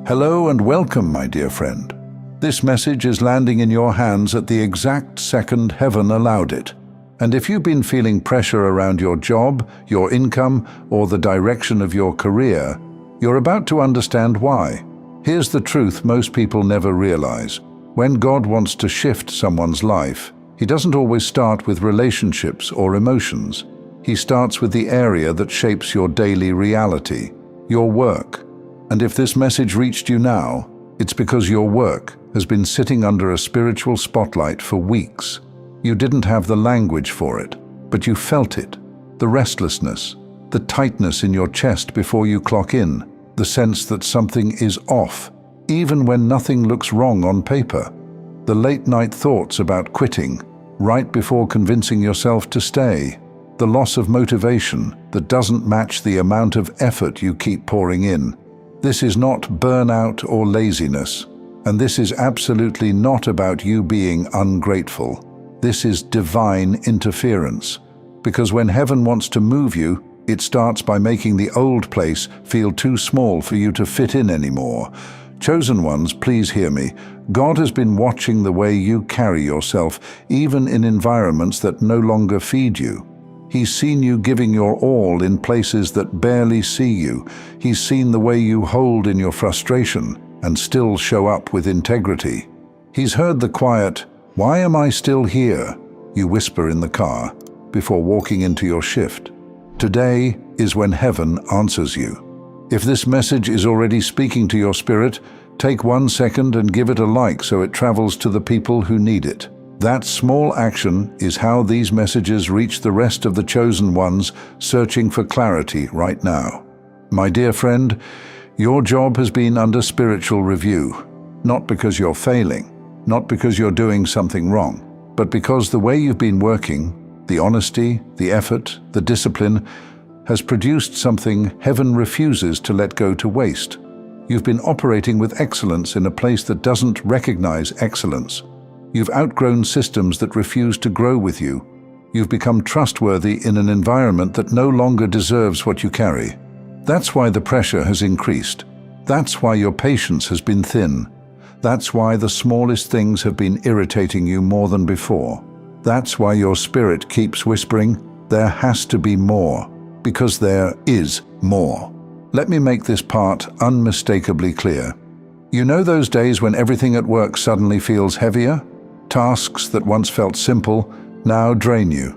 Hello and welcome, my dear friend. This message is landing in your hands at the exact second heaven allowed it. And if you've been feeling pressure around your job, your income, or the direction of your career, you're about to understand why. Here's the truth most people never realize. When God wants to shift someone's life, He doesn't always start with relationships or emotions. He starts with the area that shapes your daily reality, your work. And if this message reached you now, it's because your work has been sitting under a spiritual spotlight for weeks. You didn't have the language for it, but you felt it. The restlessness, the tightness in your chest before you clock in, the sense that something is off, even when nothing looks wrong on paper. The late-night thoughts about quitting, right before convincing yourself to stay. The loss of motivation that doesn't match the amount of effort you keep pouring in. This is not burnout or laziness, and this is absolutely not about you being ungrateful. This is divine interference, because when heaven wants to move you, it starts by making the old place feel too small for you to fit in anymore. Chosen ones, please hear me. God has been watching the way you carry yourself, even in environments that no longer feed you. He's seen you giving your all in places that barely see you. He's seen the way you hold in your frustration and still show up with integrity. He's heard the quiet, "Why am I still here?" you whisper in the car before walking into your shift. Today is when heaven answers you. If this message is already speaking to your spirit, take 1 second and give it a like so it travels to the people who need it. That small action is how these messages reach the rest of the chosen ones searching for clarity right now. My dear friend, your job has been under spiritual review, not because you're failing, not because you're doing something wrong, but because the way you've been working, the honesty, the effort, the discipline, has produced something heaven refuses to let go to waste. You've been operating with excellence in a place that doesn't recognize excellence. You've outgrown systems that refuse to grow with you. You've become trustworthy in an environment that no longer deserves what you carry. That's why the pressure has increased. That's why your patience has been thin. That's why the smallest things have been irritating you more than before. That's why your spirit keeps whispering, there has to be more, because there is more. Let me make this part unmistakably clear. You know those days when everything at work suddenly feels heavier? Tasks that once felt simple now drain you.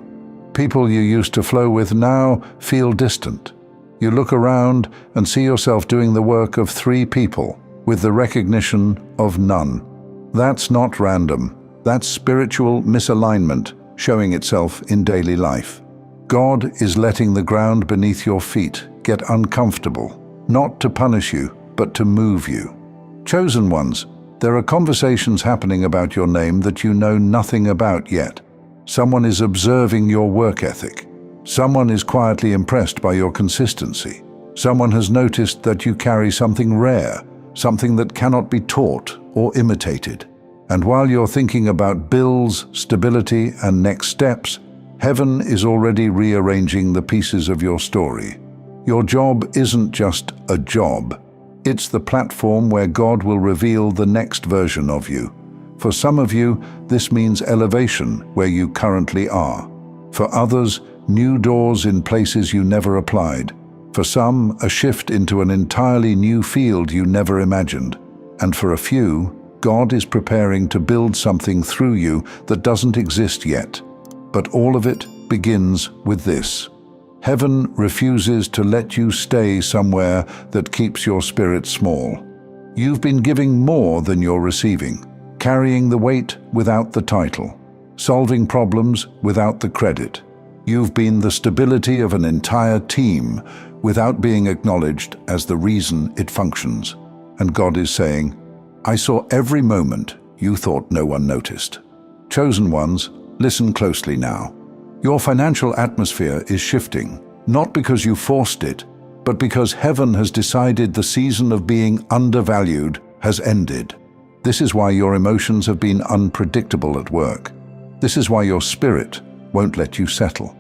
People you used to flow with now feel distant. You look around and see yourself doing the work of 3 people with the recognition of none. That's not random. That's spiritual misalignment showing itself in daily life. God is letting the ground beneath your feet get uncomfortable, not to punish you, but to move you. Chosen ones, there are conversations happening about your name that you know nothing about yet. Someone is observing your work ethic. Someone is quietly impressed by your consistency. Someone has noticed that you carry something rare, something that cannot be taught or imitated. And while you're thinking about bills, stability, and next steps, heaven is already rearranging the pieces of your story. Your job isn't just a job. It's the platform where God will reveal the next version of you. For some of you, this means elevation where you currently are. For others, new doors in places you never applied. For some, a shift into an entirely new field you never imagined. And for a few, God is preparing to build something through you that doesn't exist yet. But all of it begins with this. Heaven refuses to let you stay somewhere that keeps your spirit small. You've been giving more than you're receiving, carrying the weight without the title, solving problems without the credit. You've been the stability of an entire team without being acknowledged as the reason it functions. And God is saying, I saw every moment you thought no one noticed. Chosen ones, listen closely now. Your financial atmosphere is shifting, not because you forced it, but because heaven has decided the season of being undervalued has ended. This is why your emotions have been unpredictable at work. This is why your spirit won't let you settle.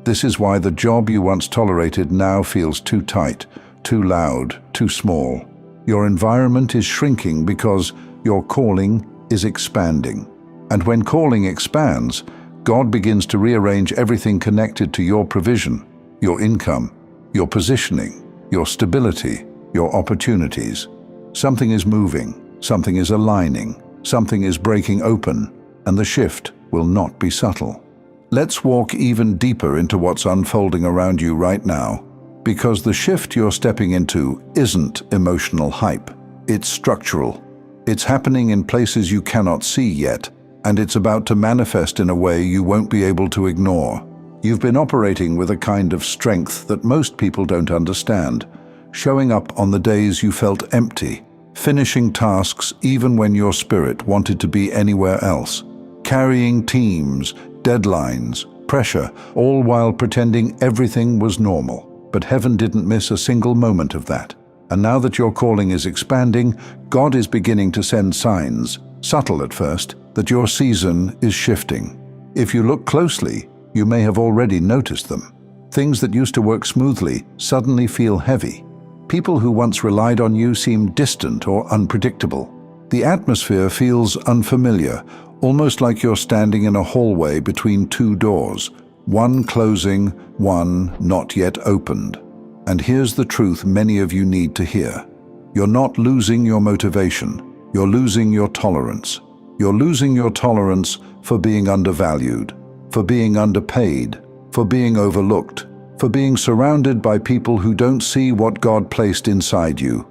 This is why the job you once tolerated now feels too tight, too loud, too small. Your environment is shrinking because your calling is expanding. And when calling expands, God begins to rearrange everything connected to your provision, your income, your positioning, your stability, your opportunities. Something is moving, something is aligning, something is breaking open, and the shift will not be subtle. Let's walk even deeper into what's unfolding around you right now, because the shift you're stepping into isn't emotional hype. It's structural. It's happening in places you cannot see yet, and it's about to manifest in a way you won't be able to ignore. You've been operating with a kind of strength that most people don't understand, showing up on the days you felt empty, finishing tasks even when your spirit wanted to be anywhere else, carrying teams, deadlines, pressure, all while pretending everything was normal. But heaven didn't miss a single moment of that. And now that your calling is expanding, God is beginning to send signs, subtle at first, that your season is shifting. If you look closely, you may have already noticed them. Things that used to work smoothly suddenly feel heavy. People who once relied on you seem distant or unpredictable. The atmosphere feels unfamiliar, almost like you're standing in a hallway between two doors, one closing, one not yet opened. And here's the truth many of you need to hear. You're not losing your motivation, you're losing your tolerance. You're losing your tolerance for being undervalued, for being underpaid, for being overlooked, for being surrounded by people who don't see what God placed inside you.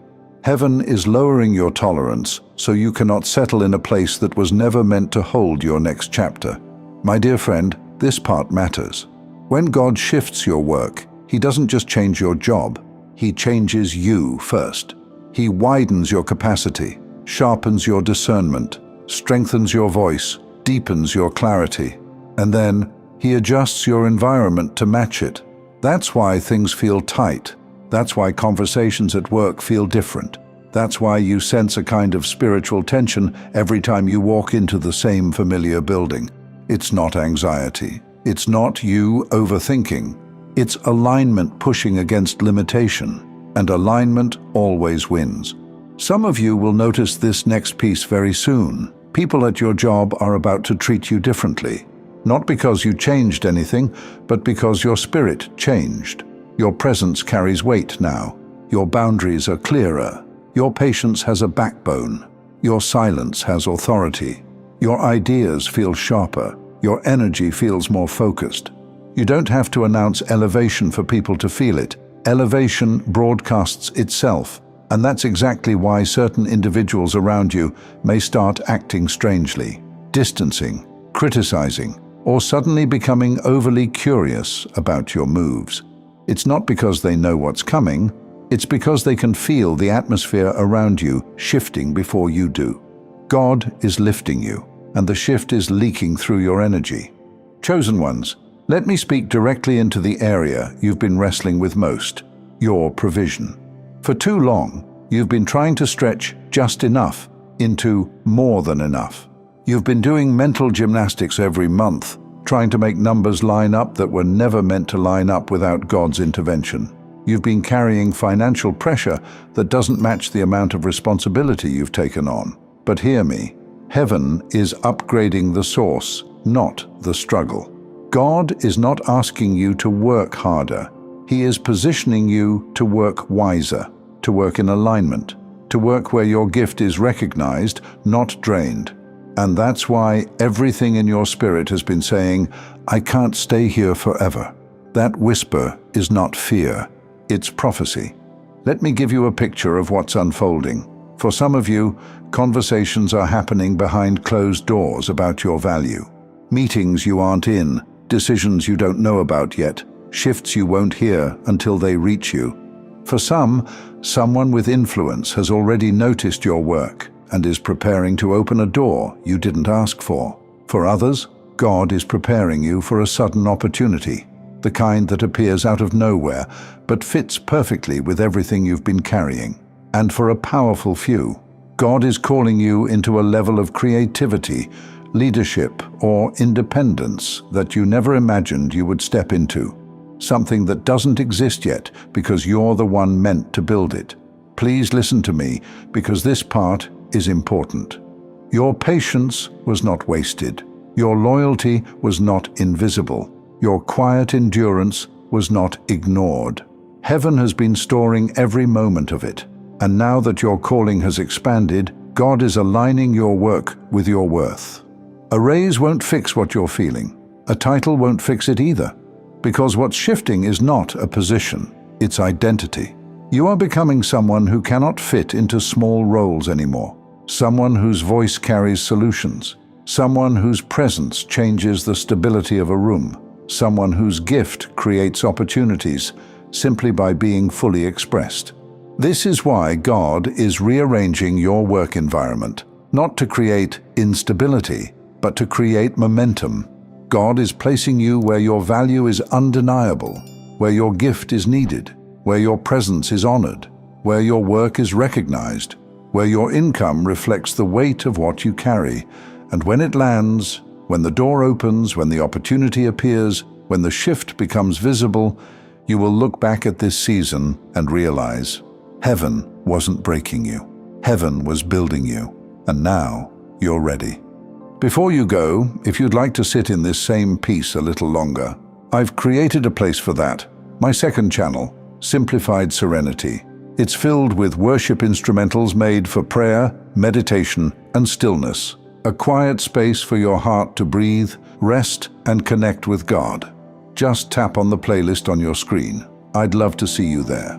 Heaven is lowering your tolerance so you cannot settle in a place that was never meant to hold your next chapter. My dear friend, this part matters. When God shifts your work, He doesn't just change your job, He changes you first. He widens your capacity, sharpens your discernment, strengthens your voice, deepens your clarity, and then He adjusts your environment to match it. That's why things feel tight. That's why conversations at work feel different. That's why you sense a kind of spiritual tension every time you walk into the same familiar building. It's not anxiety. It's not you overthinking. It's alignment pushing against limitation, and alignment always wins. Some of you will notice this next piece very soon. People at your job are about to treat you differently. Not because you changed anything, but because your spirit changed. Your presence carries weight now. Your boundaries are clearer. Your patience has a backbone. Your silence has authority. Your ideas feel sharper. Your energy feels more focused. You don't have to announce elevation for people to feel it. Elevation broadcasts itself, and that's exactly why certain individuals around you may start acting strangely, distancing, criticizing, or suddenly becoming overly curious about your moves. It's not because they know what's coming, it's because they can feel the atmosphere around you shifting before you do. God is lifting you, and the shift is leaking through your energy. Chosen ones, let me speak directly into the area you've been wrestling with most, your provision. For too long, you've been trying to stretch just enough into more than enough. You've been doing mental gymnastics every month, trying to make numbers line up that were never meant to line up without God's intervention. You've been carrying financial pressure that doesn't match the amount of responsibility you've taken on. But hear me, heaven is upgrading the source, not the struggle. God is not asking you to work harder. He is positioning you to work wiser, to work in alignment, to work where your gift is recognized, not drained. And that's why everything in your spirit has been saying, I can't stay here forever. That whisper is not fear, it's prophecy. Let me give you a picture of what's unfolding. For some of you, conversations are happening behind closed doors about your value. Meetings you aren't in, decisions you don't know about yet, shifts you won't hear until they reach you. For some, someone with influence has already noticed your work and is preparing to open a door you didn't ask for. For others, God is preparing you for a sudden opportunity, the kind that appears out of nowhere but fits perfectly with everything you've been carrying. And for a powerful few, God is calling you into a level of creativity, leadership, or independence that you never imagined you would step into. Something that doesn't exist yet because you're the one meant to build it. please listen to me, because this part is important. Your patience was not wasted. Your loyalty was not invisible. Your quiet endurance was not ignored. Heaven has been storing every moment of it, and now that your calling has expanded, God is aligning your work with your worth. A raise won't fix what you're feeling. A title won't fix it either, because what's shifting is not a position, it's identity. You are becoming someone who cannot fit into small roles anymore, someone whose voice carries solutions, someone whose presence changes the stability of a room, someone whose gift creates opportunities simply by being fully expressed. This is why God is rearranging your work environment, not to create instability, but to create momentum. God is placing you where your value is undeniable, where your gift is needed, where your presence is honored, where your work is recognized, where your income reflects the weight of what you carry. And when it lands, when the door opens, when the opportunity appears, when the shift becomes visible, you will look back at this season and realize, heaven wasn't breaking you. Heaven was building you. And now you're ready. Before you go, if you'd like to sit in this same peace a little longer, I've created a place for that. My second channel, Simplified Serenity. It's filled with worship instrumentals made for prayer, meditation, and stillness. A quiet space for your heart to breathe, rest, and connect with God. Just tap on the playlist on your screen. I'd love to see you there.